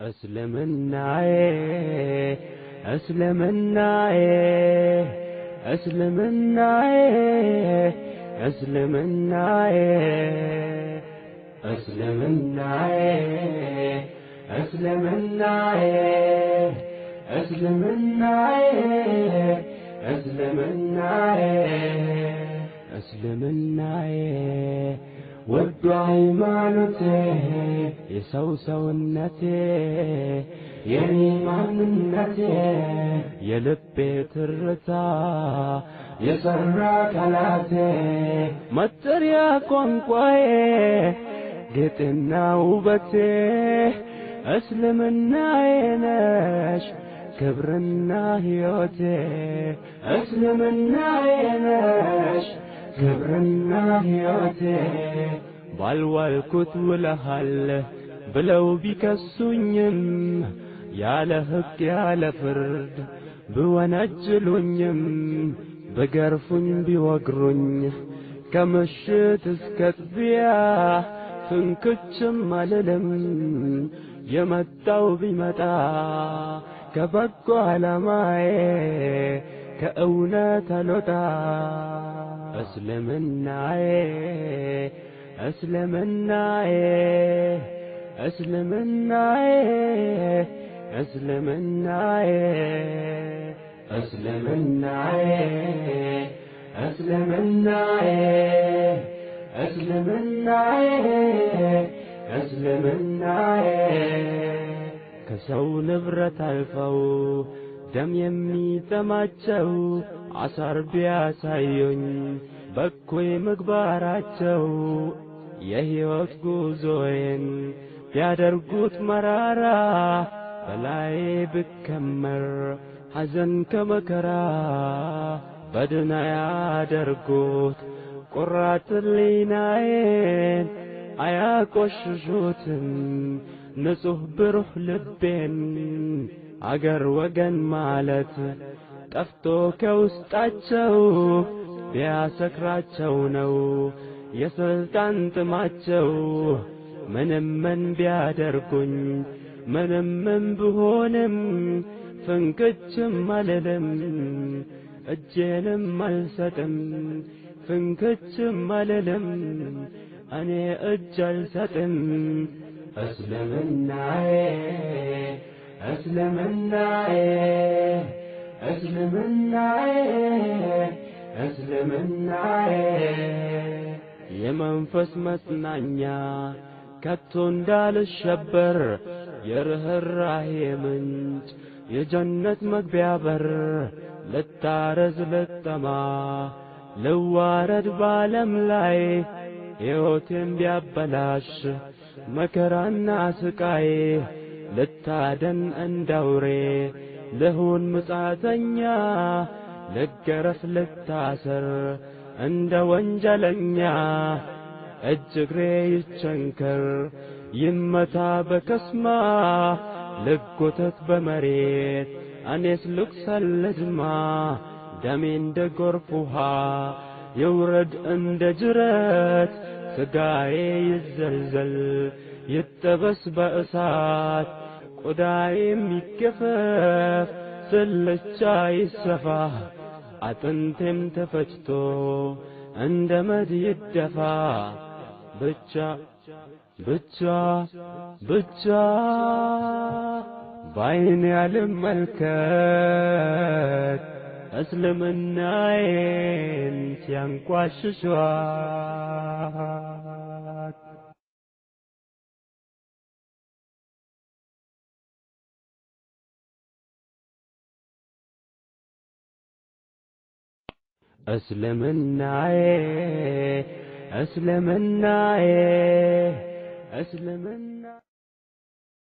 እስልምናዬ እስልምናዬ እስልምናዬ እስልምናዬ እስልምናዬ እስልምናዬ እስልምናዬ እስልምናዬ እስልምናዬ ወዶ ሃይማኖቴ የሰው ሰውነቴ የኔ ማንነቴ የልቤ ትርታ የሰራ ቃላቴ መጠሪያ ቋንቋዬ ጌጥና ውበቴ እስልምናዬ ነሽ ክብርና ሕይወቴ እስልምናዬ ነሽ ክብርና ሕይወቴ ባልዋልኩት ውለሃል ብለው ቢከሱኝም ያለ ሕግ ያለ ፍርድ ብወነጅሉኝም በገርፉኝ ቢወግሩኝ ከምሽት እስከ ጥቢያ ፍንክችም አልልም የመጣው ቢመጣ ከበጎ ዓላማዬ ከእውነት አልወጣ እስልምናዬ እስልምናዬ እስልምናዬ እስልምናዬ እስልምናዬ እስልምናዬ እስልምናዬ እስልምናዬ ከሰው ንብረት አልፈው ደም የሚጠማቸው አሳር ቢያሳዩኝ በኩይ ምግባራቸው የሕይወት ጉዞዬን ቢያደርጉት መራራ በላይ ብከመር ሐዘን ከመከራ በድና ያደርጉት ቁራት ሕሊናዬን አያቆሽሹትም ንጹሕ ብሩህ ልቤን አገር ወገን ማለት ጠፍቶ ከውስጣቸው ቢያሰክራቸው ነው የስልጣን ጥማቸው ምንም ቢያደርጉኝ ምንም ብሆንም ፍንክችም አልልም እጄንም አልሰጥም ፍንክችም አልልም እኔ እጅ አልሰጥም እስልምናዬ እስልምናዬ እስልምናዬ እስልምናዬ የመንፈስ መጽናኛ ከቶ እንዳልሸበር የርህራሄ ምንጭ የጀነት መግቢያ በር ልታረዝ ልጠማ ልዋረድ ባለም ላይ ሕይወቴን ቢያበላሽ መከራና ስቃይ ልታደን እንዳውሬ ልሁን ምጻተኛ ልገረፍ ልታሰር እንደ ወንጀለኛ እጅ እግሬ ይቸንከር ይመታ በከስማ ልጎተት በመሬት እኔስ ልቁሰል ልድማ ደሜ እንደ ጎርፍ ውሃ ይውረድ እንደ ጅረት ስጋዬ ይዘልዘል ይጠበስ በእሳት ቆዳዬም ይገፈፍ ስልቻ ይሰፋ አጥንቴም ተፈጭቶ እንደ መድ ይደፋ ብቻ ብቻ ብቻ ባይኔ ያልመልከት እስልምናዬን ሲያንቋሽሿት እስልምናዬ እስልምናዬ እስልምና